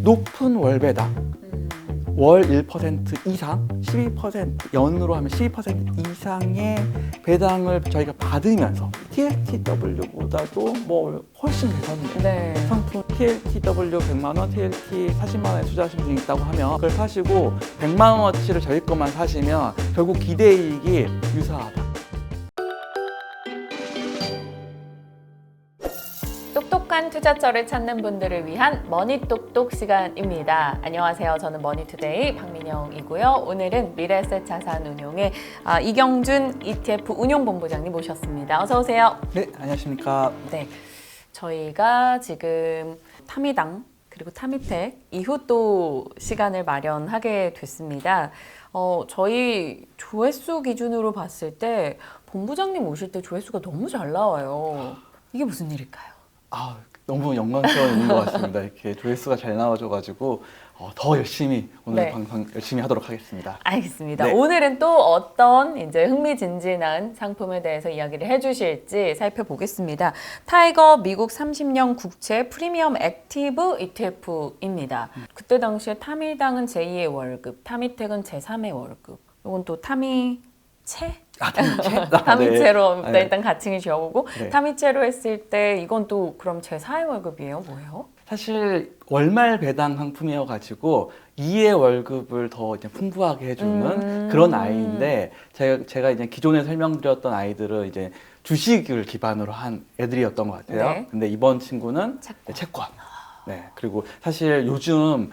높은 월배당 월 1% 이상, 12% 연으로 하면 12% 이상의 배당을 저희가 받으면서 TLTW보다도 뭐 훨씬 개선된 네. 상품 TLTW 100만 원, TLT 40만 원에 투자하신 분이 있다고 하면 그걸 사시고 100만 원어치를 저희 것만 사시면 결국 기대이익이 유사하다. 똑똑한 투자처를 찾는 분들을 위한 머니똑똑 시간입니다. 안녕하세요. 저는 머니투데이 박민영이고요. 오늘은 미래에셋 자산운용의 이경준 ETF 운용본부장님 모셨습니다. 어서 오세요. 네, 안녕하십니까. 네, 저희가 지금 타미당 그리고 타미텍 이후 또 시간을 마련하게 됐습니다. 저희 조회수 기준으로 봤을 때 본부장님 오실 때 조회수가 너무 잘 나와요. 이게 무슨 일일까요? 너무 영광스러운 일인 것 같습니다. 이렇게 조회수가 잘 나와줘가지고 더 열심히 오늘 네. 방송 열심히 하도록 하겠습니다. 알겠습니다. 네. 오늘은 또 어떤 이제 흥미진진한 상품에 대해서 이야기를 해주실지 살펴보겠습니다. 타이거 미국 30년 국채 프리미엄 액티브 ETF입니다. 그때 당시에 타미당은 제2의 월급, 타미텍은 제3의 월급. 이건 또 타미채? 타미채? 타미채로 네. 일단 가칭을 지어보고 네. 타미채로 했을 때 이건 또 그럼 제4의 월급이에요? 뭐예요? 사실 월말 배당 상품이어가지고 2의 월급을 더 이제 풍부하게 해주는 그런 아이인데 제가 이제 기존에 설명드렸던 아이들은 이제 주식을 기반으로 한 애들이었던 것 같아요. 네. 근데 이번 친구는 채권. 네. 그리고 사실 요즘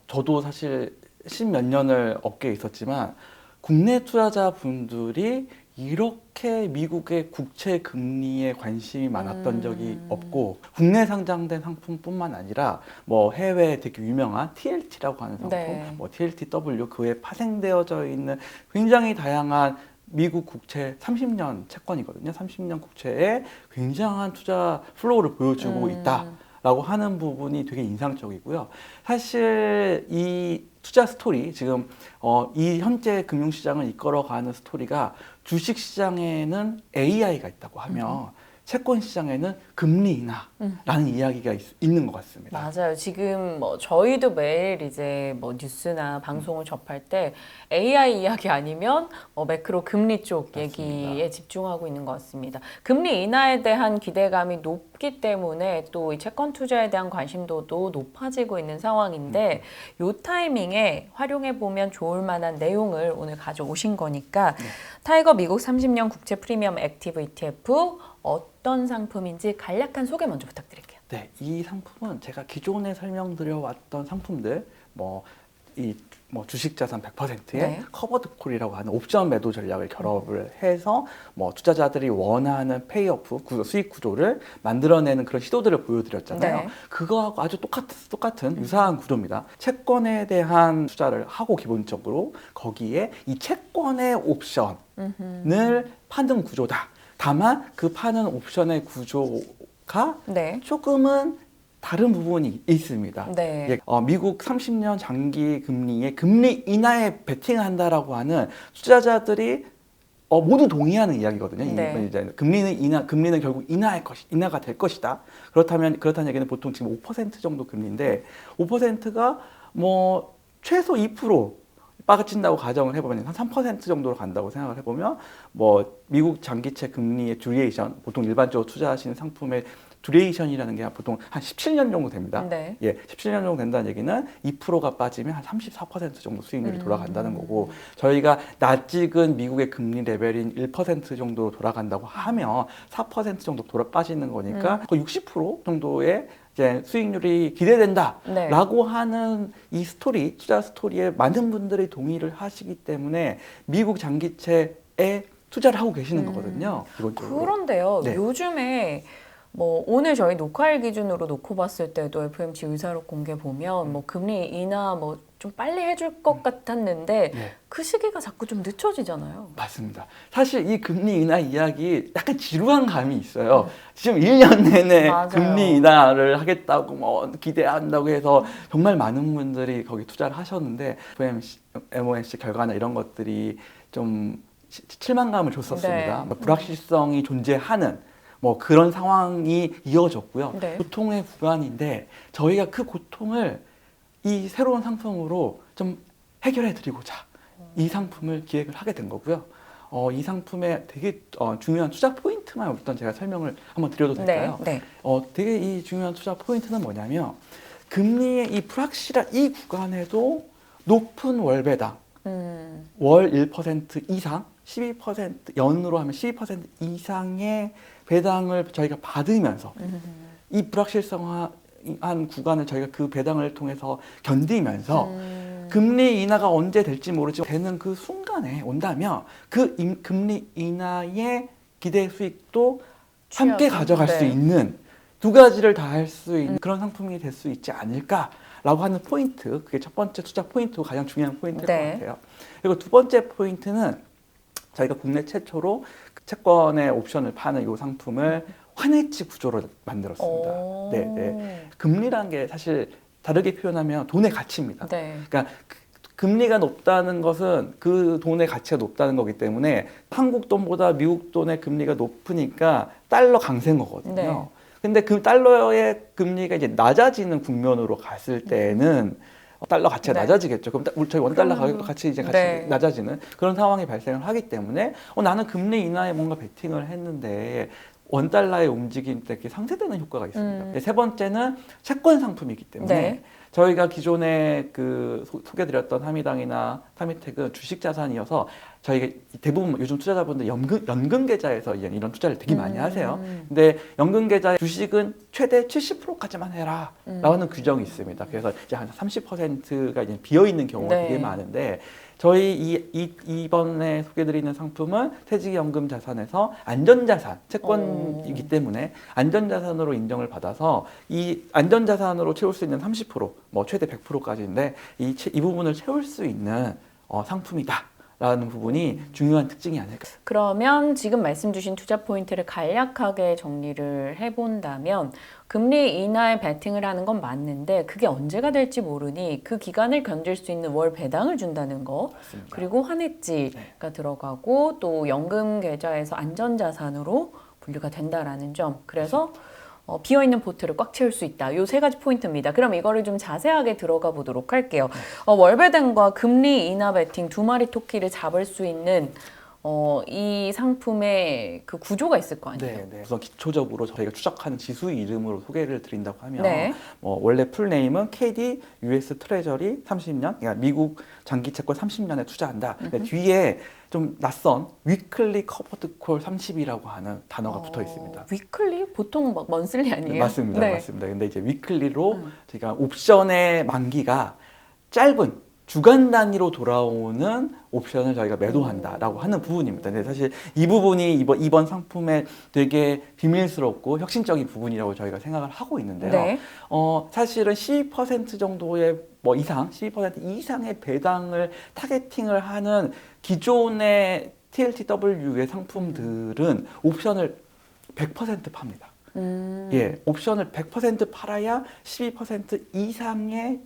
저도 사실 10몇 년을 업계에 있었지만 국내 투자자분들이 이렇게 미국의 국채 금리에 관심이 많았던 적이 없고 국내 상장된 상품뿐만 아니라 뭐 해외에 되게 유명한 TLT라고 하는 상품, 네. 뭐 TLTW 그 외에 파생되어져 있는 굉장히 다양한 미국 국채 30년 채권이거든요. 30년 국채에 굉장한 투자 플로우를 보여주고 있다라고 하는 부분이 되게 인상적이고요. 사실 이 투자 스토리, 지금 이 현재 금융시장을 이끌어가는 스토리가 주식시장에는 AI가 있다고 하면 채권 시장에는 금리 인하라는 이야기가 있는 것 같습니다. 맞아요. 지금 뭐 저희도 매일 이제 뭐 뉴스나 방송을 접할 때 AI 이야기 아니면 매크로 금리 쪽 맞습니다. 얘기에 집중하고 있는 것 같습니다. 금리 인하에 대한 기대감이 높기 때문에 또 이 채권 투자에 대한 관심도도 높아지고 있는 상황인데 요 타이밍에 활용해 보면 좋을 만한 내용을 오늘 가져오신 거니까 타이거 미국 30년 국채 프리미엄 액티브 ETF 어떤 상품인지 간략한 소개 먼저 부탁드릴게요. 네, 이 상품은 제가 기존에 설명드려왔던 상품들, 주식자산 100%의 네. 커버드 콜이라고 하는 옵션 매도 전략을 결합을 해서 투자자들이 원하는 페이오프 수익 구조를 만들어내는 그런 시도들을 보여드렸잖아요. 네. 그거하고 아주 똑같은 유사한 구조입니다. 채권에 대한 투자를 하고 기본적으로 거기에 이 채권의 옵션을 파는 구조다. 다만 그 파는 옵션의 구조가 네. 조금은 다른 부분이 있습니다. 네. 미국 30년 장기 금리의 금리 인하에 베팅한다라고 하는 투자자들이 모두 동의하는 이야기거든요. 네. 이제 금리는 결국 인하가 될 것이다. 그렇다는 얘기는 보통 지금 5% 정도 금리인데 5%가 뭐 최소 2% 빠진다고 가정을 해보면 한 3% 정도로 간다고 생각을 해보면 미국 장기채 금리의 듀레이션, 보통 일반적으로 투자하시는 상품의 듀레이션이라는 게 보통 한 17년 정도 됩니다. 네. 17년 정도 된다는 얘기는 2%가 빠지면 한 34% 정도 수익률이 돌아간다는 거고, 저희가 낯익은 미국의 금리 레벨인 1% 정도로 돌아간다고 하면 4% 정도 빠지는 거니까 거의 60% 정도의 이제 수익률이 기대된다라고 하는 이 스토리, 투자 스토리에 많은 분들이 동의를 하시기 때문에 미국 장기채에 투자를 하고 계시는 거거든요. 기본적으로. 그런데요, 네. 요즘에 오늘 저희 녹화일 기준으로 놓고 봤을 때도 FMC 의사록 공개 보면 금리 인하 좀 빨리 해줄 것 같았는데 네. 그 시기가 자꾸 좀 늦춰지잖아요. 맞습니다. 사실 이 금리 인하 이야기 약간 지루한 감이 있어요. 지금 1년 내내 맞아요. 금리 인하를 하겠다고 기대한다고 해서 정말 많은 분들이 거기 투자를 하셨는데 FOMC 결과나 이런 것들이 좀 실망감을 줬었습니다. 네. 불확실성이 존재하는 그런 상황이 이어졌고요. 네. 고통의 구간인데 저희가 그 고통을 이 새로운 상품으로 좀 해결해 드리고자 이 상품을 기획을 하게 된 거고요. 이 상품의 되게 중요한 투자 포인트만 일단 제가 설명을 한번 드려도 될까요? 네. 되게 이 중요한 투자 포인트는 뭐냐면 금리의 이 불확실한 이 구간에도 높은 월배당 월 1% 이상 12% 연으로 하면 12% 이상의 배당을 저희가 받으면서 이 불확실성한 구간을 저희가 그 배당을 통해서 견디면서 금리 인하가 언제 될지 모르지만 되는 그 순간에 온다면 그 금리 인하의 기대 수익도 함께 가져갈 수 있는 두 가지를 다 할 수 있는 그런 상품이 될 수 있지 않을까라고 하는 포인트, 그게 첫 번째 투자 포인트고 가장 중요한 포인트일 것 같아요. 그리고 두 번째 포인트는 저희가 국내 최초로 채권의 옵션을 파는 이 상품을 환해지 구조로 만들었습니다. 네. 금리라는 게 사실 다르게 표현하면 돈의 가치입니다. 그러니까 금리가 높다는 것은 그 돈의 가치가 높다는 거기 때문에 한국 돈보다 미국 돈의 금리가 높으니까 달러 강세거든요. 근데 그 달러의 금리가 이제 낮아지는 국면으로 갔을 때는 달러 가치가 낮아지겠죠. 그럼 저희 원달러 가격도 같이 이제 낮아지는 그런 상황이 발생을 하기 때문에 나는 금리 인하에 뭔가 베팅을 했는데 원달러의 움직임 때문에 상쇄되는 효과가 있습니다. 세 번째는 채권 상품이기 때문에 저희가 기존에 그 소개드렸던 하미당이나 타미텍은 주식 자산이어서 저희가 대부분 요즘 투자자분들 연금 계좌에서 이런 투자를 되게 많이 하세요. 근데 연금 계좌 주식은 최대 70%까지만 해라 라는 규정이 있습니다. 그래서 이제 한 30%가 이제 비어 있는 경우가 되게 많은데 저희 이번에 소개드리는 상품은 퇴직연금 자산에서 안전자산, 채권이기 때문에 안전자산으로 인정을 받아서 이 안전자산으로 채울 수 있는 30%, 뭐 최대 100%까지인데 이 부분을 채울 수 있는 상품이다. 라는 부분이 중요한 특징이 아닐까. 그러면 지금 말씀 주신 투자 포인트를 간략하게 정리를 해본다면 금리 인하에 베팅을 하는 건 맞는데 그게 언제가 될지 모르니 그 기간을 견딜 수 있는 월 배당을 준다는 거. 맞습니다. 그리고 환해지가 들어가고 또 연금 계좌에서 안전자산으로 분류가 된다라는 점. 그래서 비어있는 포트를 꽉 채울 수 있다. 요 세 가지 포인트입니다. 그럼 이거를 좀 자세하게 들어가 보도록 할게요. 월배당과 금리 인하 베팅 두 마리 토끼를 잡을 수 있는 이 상품의 그 구조가 있을 거 아니에요? 네. 우선 기초적으로 저희가 추적한 지수 이름으로 소개를 드린다고 하면 원래 풀네임은 KD US 트레저리 30년, 그러니까 미국 장기 채권 30년에 투자한다. 뒤에 좀 낯선 위클리 커버드 콜 30이라고 하는 단어가 붙어 있습니다. 위클리? 보통 막 먼슬리 아니에요? 맞습니다. 근데 이제 위클리로 저희가 옵션의 만기가 짧은 주간 단위로 돌아오는 옵션을 저희가 매도한다라고 하는 부분입니다. 근데 사실 이 부분이 이번 상품에 되게 비밀스럽고 혁신적인 부분이라고 저희가 생각을 하고 있는데요. 사실은 12% 정도의 12% 이상의 배당을 타겟팅을 하는 기존의 TLTW의 상품들은 옵션을 100% 팝니다. 옵션을 100% 팔아야 12% 이상의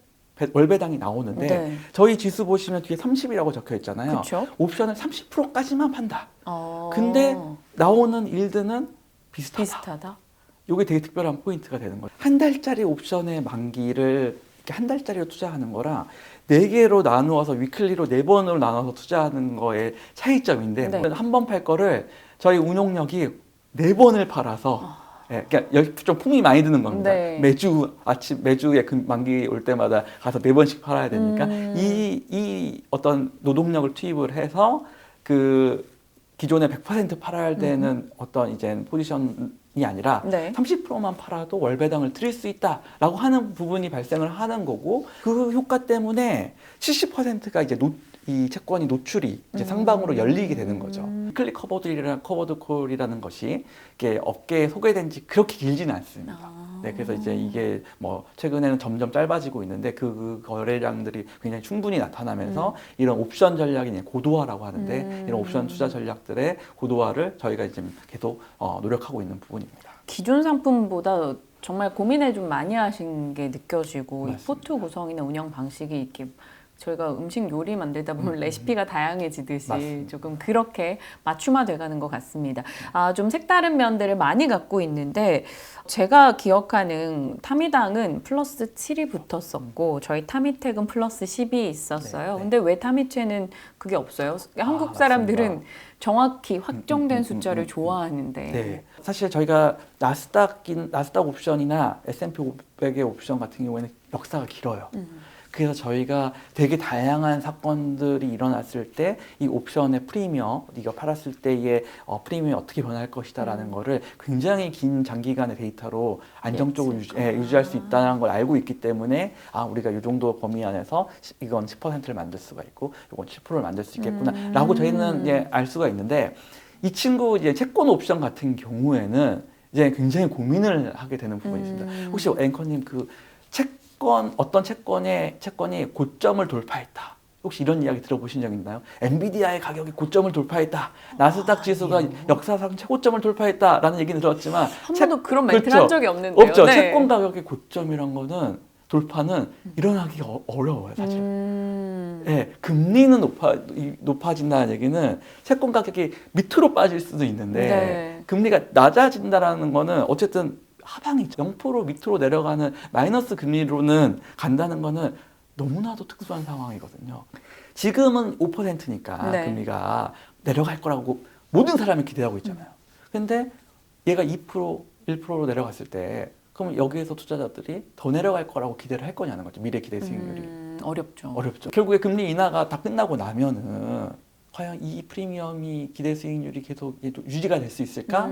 월배당이 나오는데 저희 지수 보시면 뒤에 30이라고 적혀 있잖아요. 옵션을 30%까지만 판다. 근데 나오는 일드는 비슷하다. 이게 되게 특별한 포인트가 되는 거예요. 한 달짜리 옵션의 만기를 이렇게 한 달짜리로 투자하는 거랑 4개로 나누어서 위클리로 4번으로 나눠서 투자하는 거의 차이점인데 한 번 팔 거를 저희 운용력이 4번을 팔아서 그러니까 좀 품이 많이 드는 겁니다. 매주에 만기 올 때마다 가서 4번씩 팔아야 되니까 이 어떤 노동력을 투입을 해서 그 기존에 100% 팔아야 되는 어떤 이제 포지션이 아니라 30%만 팔아도 월배당을 드릴 수 있다라고 하는 부분이 발생을 하는 거고 그 효과 때문에 70%가 이제 이 채권이 노출이 이제 상방으로 열리게 되는 거죠. 클릭 커버드 콜이라는 것이 이게 업계에 소개된 지 그렇게 길지는 않습니다. 그래서 이제 이게 뭐 최근에는 점점 짧아지고 있는데 그 거래량들이 굉장히 충분히 나타나면서 이런 옵션 전략이 고도화라고 하는데 이런 옵션 투자 전략들의 고도화를 저희가 지금 계속 노력하고 있는 부분입니다. 기존 상품보다 정말 고민을 좀 많이 하신 게 느껴지고 이 포트 구성이나 운영 방식이 이렇게 저희가 음식 요리 만들다 보면 레시피가 다양해지듯이 조금 그렇게 맞춤화돼가는 것 같습니다. 좀 색다른 면들을 많이 갖고 있는데 제가 기억하는 타미당은 플러스 7이 붙었었고 저희 타미텍은 플러스 10이 있었어요. 근데 왜 타미체는 그게 없어요? 한국 사람들은 맞습니다. 정확히 확정된 숫자를 좋아하는데. 네. 사실 저희가 나스닥 옵션이나 S&P 500의 옵션 같은 경우에는 역사가 길어요. 그래서 저희가 되게 다양한 사건들이 일어났을 때 이 옵션의 프리미엄, 이거 팔았을 때의 프리미엄이 어떻게 변할 것이다라는 거를 굉장히 긴 장기간의 데이터로 안정적으로 유지할 수 있다는 걸 알고 있기 때문에 우리가 이 정도 범위 안에서 이건 10%를 만들 수가 있고 이건 10%를 만들 수 있겠구나라고 저희는 알 수가 있는데 이 친구 이제 채권 옵션 같은 경우에는 이제 굉장히 고민을 하게 되는 부분이 있습니다. 혹시 앵커님 그 어떤 채권이 고점을 돌파했다. 혹시 이런 이야기 들어보신 적 있나요? 엔비디아의 가격이 고점을 돌파했다. 나스닥 지수가 역사상 최고점을 돌파했다라는 얘기는 들었지만 한 번도 그런 멘트를 한 적이 없는데요. 없죠. 네. 채권 가격의 고점이란 거는 돌파는 일어나기가 어려워요, 사실. 네, 금리는 높아진다는 얘기는 채권 가격이 밑으로 빠질 수도 있는데 네. 금리가 낮아진다라는 거는 어쨌든 하방이 0% 밑으로 내려가는 마이너스 금리로는 간다는 거는 너무나도 특수한 상황이거든요. 지금은 5%니까 네. 금리가 내려갈 거라고 모든 사람이 기대하고 있잖아요. 근데 얘가 2%, 1%로 내려갔을 때 그럼 여기에서 투자자들이 더 내려갈 거라고 기대를 할 거냐는 거죠. 미래 기대 수익률이. 어렵죠. 결국에 금리 인하가 다 끝나고 나면은 과연 이 프리미엄이 기대 수익률이 계속 유지가 될 수 있을까?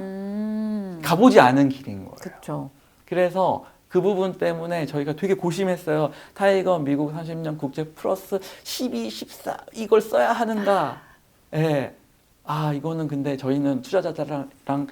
가보지 않은 길인 거예요. 그렇죠. 그래서 그 부분 때문에 저희가 되게 고심했어요. 타이거 미국 30년 국채 플러스 12, 14 이걸 써야 하는가? 예. 이거는 근데 저희는 투자자들랑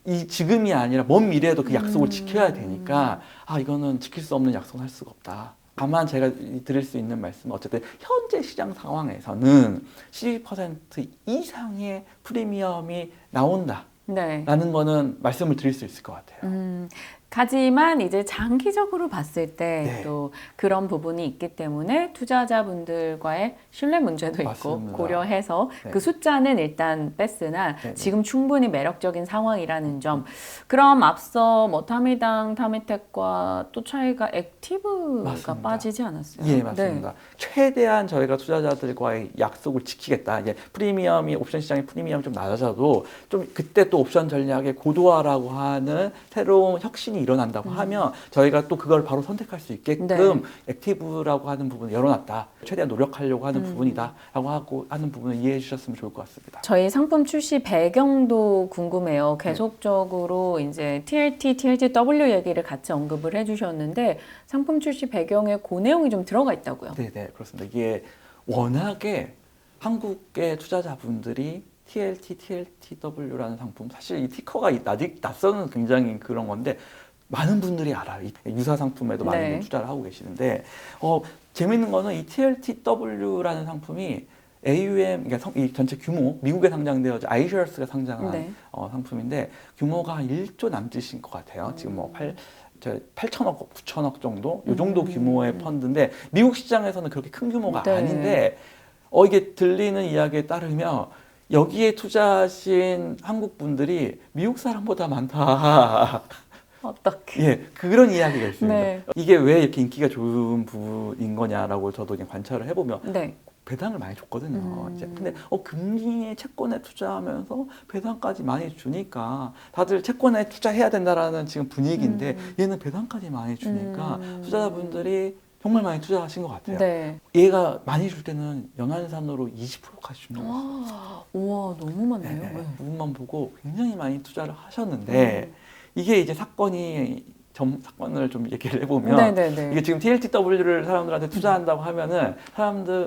이 지금이 아니라 먼 미래에도 그 약속을 지켜야 되니까 이거는 지킬 수 없는 약속을 할 수가 없다. 다만 제가 드릴 수 있는 말씀은 어쨌든 현재 시장 상황에서는 12% 이상의 프리미엄이 나온다. 네. 라는 거는 말씀을 드릴 수 있을 것 같아요. 하지만 이제 장기적으로 봤을 때 또 그런 부분이 있기 때문에 투자자분들과의 신뢰 문제도 있고 맞습니다. 고려해서 그 숫자는 일단 뺐으나 지금 충분히 매력적인 상황이라는 점. 그럼 앞서 뭐 타미당, 타미텍과 또 차이가 액티브가 맞습니다. 빠지지 않았어요? 예, 맞습니다. 최대한 저희가 투자자들과의 약속을 지키겠다. 이제 프리미엄이 옵션 시장의 프리미엄이 좀 낮아져도 좀 그때 또 옵션 전략의 고도화라고 하는 새로운 혁신이 일어난다고 하면 저희가 또 그걸 바로 선택할 수 있게끔 액티브라고 하는 부분을 열어놨다. 최대한 노력하려고 하는 부분이다라고 하는 부분을 이해해 주셨으면 좋을 것 같습니다. 저희 상품 출시 배경도 궁금해요. 계속적으로 이제 TLT, TLTW 얘기를 같이 언급을 해주셨는데 상품 출시 배경에 그 내용이 좀 들어가 있다고요? 네, 그렇습니다. 이게 워낙에 한국의 투자자분들이 TLT, TLTW라는 상품, 사실 이 티커가 낯서는 굉장히 그런 건데 많은 분들이 알아요. 유사 상품에도 많은 분들이 투자를 하고 계시는데 재밌는 거는 이 TLTW라는 상품이 AUM, 그러니까 이 전체 규모, 미국에 상장되어져 iShares가 상장한 상품인데 규모가 한 1조 남짓인 것 같아요. 지금 뭐 8천억, 9천억 정도? 이 정도 규모의 펀드인데 미국 시장에서는 그렇게 큰 규모가 아닌데 이게 들리는 이야기에 따르면 여기에 투자하신 한국 분들이 미국 사람보다 많다. 어떻게? 예, 그런 이야기가 있습니다. 네. 이게 왜 이렇게 인기가 좋은 부분인 거냐라고 저도 그냥 관찰을 해보면 배당을 많이 줬거든요. 이제 근데 금리의 채권에 투자하면서 배당까지 많이 주니까 다들 채권에 투자해야 된다라는 지금 분위기인데 얘는 배당까지 많이 주니까 투자자분들이 정말 많이 투자하신 것 같아요. 얘가 많이 줄 때는 연환산으로 20%까지 주는 거예요. 우와, 너무 많네요. 부분만 보고 굉장히 많이 투자를 하셨는데 이게 이제 사건을 좀 얘기를 해보면 이게 지금 TLTW를 사람들한테 투자한다고 하면은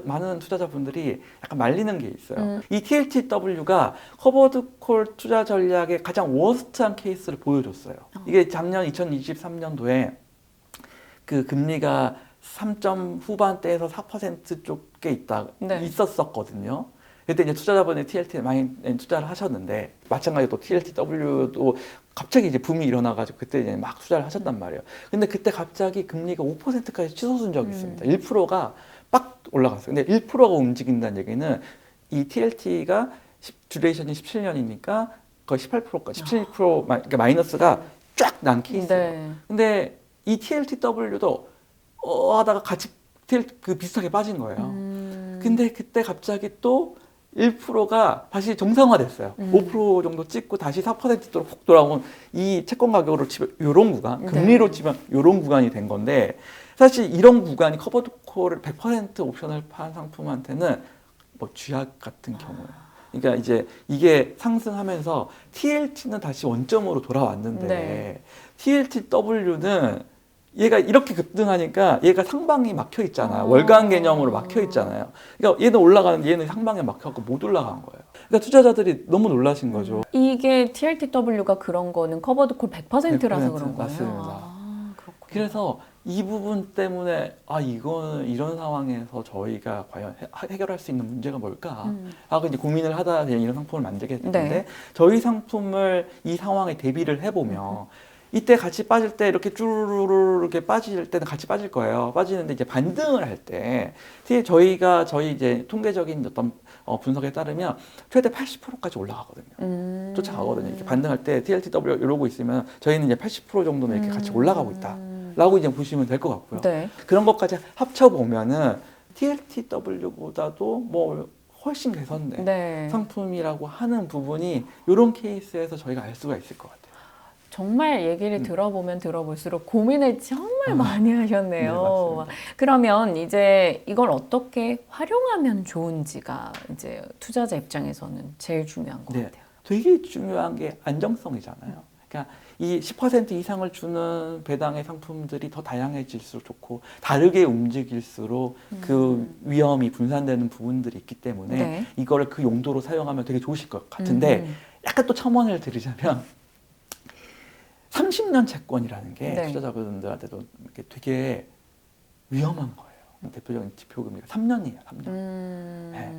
많은 투자자분들이 약간 말리는 게 있어요. 이 TLTW가 커버드 콜 투자 전략의 가장 워스트한 케이스를 보여줬어요. 이게 작년 2023년도에 그 금리가 3점 후반대에서 4% 쪽에 있었었거든요. 그때 이제 투자자분이 TLT 많이 투자를 하셨는데 마찬가지로 또 TLTW도 갑자기 이제 붐이 일어나가지고 그때 이제 막 투자를 하셨단 말이에요. 근데 그때 갑자기 금리가 5%까지 치솟은 적이 있습니다. 1%가 빡 올라갔어요. 근데 1%가 움직인다는 얘기는 이 TLT가 듀레이션이 17년이니까 거의 18%까지 17% 그러니까 마이너스가 쫙 난 케이스예요. 네. 근데 이 TLTW도 하다가 같이 그 비슷하게 빠진 거예요. 근데 그때 갑자기 또 1%가 다시 정상화됐어요. 5% 정도 찍고 다시 4%로 훅 돌아온 이 채권 가격으로 치면 이런 구간, 금리로 치면 이런 구간이 된 건데 사실 이런 구간이 커버드 콜을 100% 옵션을 판 상품한테는 뭐 쥐약 같은 경우예요. 그러니까 이제 이게 상승하면서 TLT는 다시 원점으로 돌아왔는데 네. TLTW는 얘가 이렇게 급등하니까 얘가 상방이 막혀 있잖아요. 월간 개념으로 막혀 있잖아요. 그러니까 얘는 올라가는데 얘는 상방에 막혀갖고 못 올라간 거예요. 그러니까 투자자들이 너무 놀라신 거죠. 이게 TLTW가 그런 거는 커버드콜 100%라서 100% 그런 거예요. 맞습니다. 아, 그렇군요. 그래서 이 부분 때문에 이거는 이런 상황에서 저희가 과연 해결할 수 있는 문제가 뭘까? 하고 이제 고민을 하다 이런 상품을 만들게 됐는데 네. 저희 상품을 이 상황에 대비를 해보면 이때 같이 빠질 때 이렇게 쭈루루루 이렇게 빠질 때는 같이 빠질 거예요. 빠지는데 이제 반등을 할 때 저희 이제 통계적인 어떤 분석에 따르면 최대 80%까지 올라가거든요. 쫓아가거든요. 이렇게 반등할 때 TLTW 이러고 있으면 저희는 이제 80% 정도는 이렇게 같이 올라가고 있다라고 이제 보시면 될 것 같고요. 네. 그런 것까지 합쳐 보면은 TLTW보다도 뭐 훨씬 개선된 네. 상품이라고 하는 부분이 이런 케이스에서 저희가 알 수가 있을 것 같아요. 정말 얘기를 들어보면 들어볼수록 고민을 정말 많이 하셨네요. 네, 맞습니다. 그러면 이제 이걸 어떻게 활용하면 좋은지가 이제 투자자 입장에서는 제일 중요한 것 네, 같아요. 되게 중요한 게 안정성이잖아요. 그러니까 이 10% 이상을 주는 배당의 상품들이 더 다양해질수록 좋고 다르게 움직일수록 그 위험이 분산되는 부분들이 있기 때문에 네. 이거를 그 용도로 사용하면 되게 좋으실 것 같은데 약간 또 첨언을 드리자면 30년 채권이라는 게 네. 투자자분들한테도 이렇게 되게 위험한 거예요. 대표적인 지표금리가 3년이에요. 3년. 네.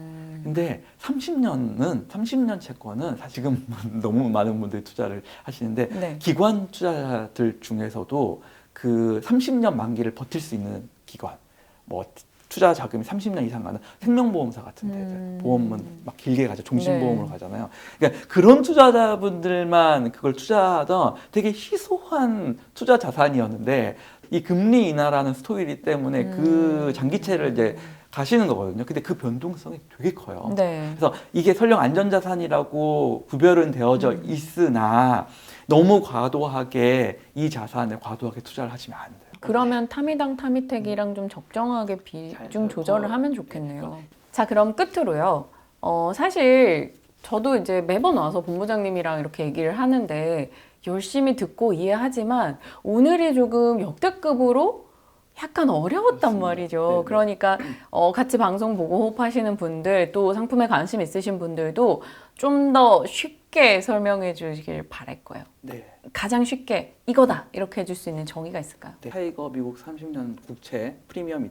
근데 30년 채권은 사실 지금 너무 많은 분들이 투자를 하시는데 네. 기관 투자자들 중에서도 그 30년 만기를 버틸 수 있는 기관, 뭐 투자 자금이 30년 이상 가는 생명보험사 같은 데들, 보험은 막 길게 가죠. 종신보험으로 네. 가잖아요. 그러니까 그런 투자자분들만 그걸 투자하던 되게 희소한 투자 자산이었는데 이 금리 인하라는 스토리 때문에 그 장기채를 이제 가시는 거거든요. 근데 그 변동성이 되게 커요. 네. 그래서 이게 설령 안전자산이라고 구별은 되어져 있으나 너무 과도하게 이 자산에 과도하게 투자를 하시면 안 돼요. 그러면 타미당 타미택이랑 좀 적정하게 비중 조절을 하면 좋겠네요. 자, 그럼 끝으로요. 사실 저도 이제 매번 와서 본부장님이랑 이렇게 얘기를 하는데 열심히 듣고 이해하지만 오늘이 조금 역대급으로 약간 어려웠단 말이죠. 네네. 그러니까 같이 방송 보고 호흡하시는 분들 또 상품에 관심 있으신 분들도 좀 더 쉽게 설명해 주시길 바랄 거예요. 네. 가장 쉽게 이거다 이렇게 해줄 수 있는 정의가 있을까요? 타이거 미국 30년 국채 프리미엄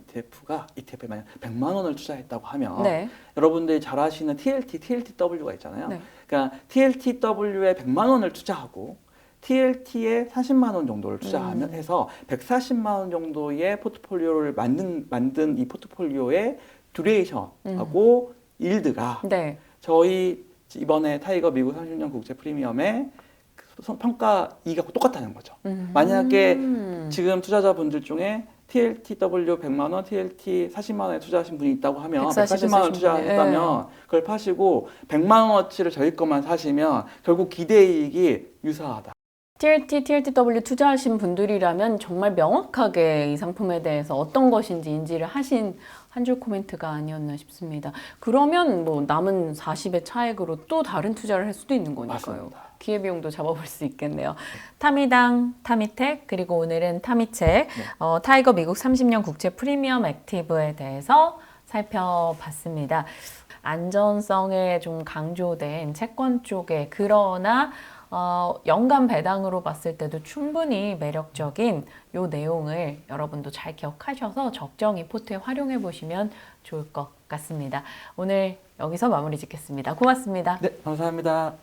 ETF에 만약 100만 원을 투자했다고 하면 네. 여러분들이 잘 아시는 TLTW가 있잖아요. 네. 그러니까 TLTW에 100만 원을 투자하고 TLT에 40만 원 정도를 투자하면 해서 140만 원 정도의 포트폴리오를 만든 이 포트폴리오의 듀레이션하고 일드가 네. 저희 이번에 타이거 미국 30년 국채 프리미엄의 평가 2가 똑같다는 거죠. 만약에 지금 투자자분들 중에 TLTW 100만 원, TLT 40만 원에 투자하신 분이 있다고 하면 140만 원을 투자했다면 그걸 파시고 100만 원어치를 저희 것만 사시면 결국 기대이익이 유사하다. TLT, TLTW 투자하신 분들이라면 정말 명확하게 이 상품에 대해서 어떤 것인지 인지를 하신 한 줄 코멘트가 아니었나 싶습니다. 그러면 뭐 남은 40의 차액으로 또 다른 투자를 할 수도 있는 거니까요. 맞습니다. 기회비용도 잡아볼 수 있겠네요. 타미당, 타미텍, 그리고 오늘은 타미책, 네. 타이거 미국 30년 국채 프리미엄 액티브에 대해서 살펴봤습니다. 안전성에 좀 강조된 채권 쪽에 그러나 연간 배당으로 봤을 때도 충분히 매력적인 요 내용을 여러분도 잘 기억하셔서 적정히 포트에 활용해 보시면 좋을 것 같습니다. 오늘 여기서 마무리 짓겠습니다. 고맙습니다. 네, 감사합니다.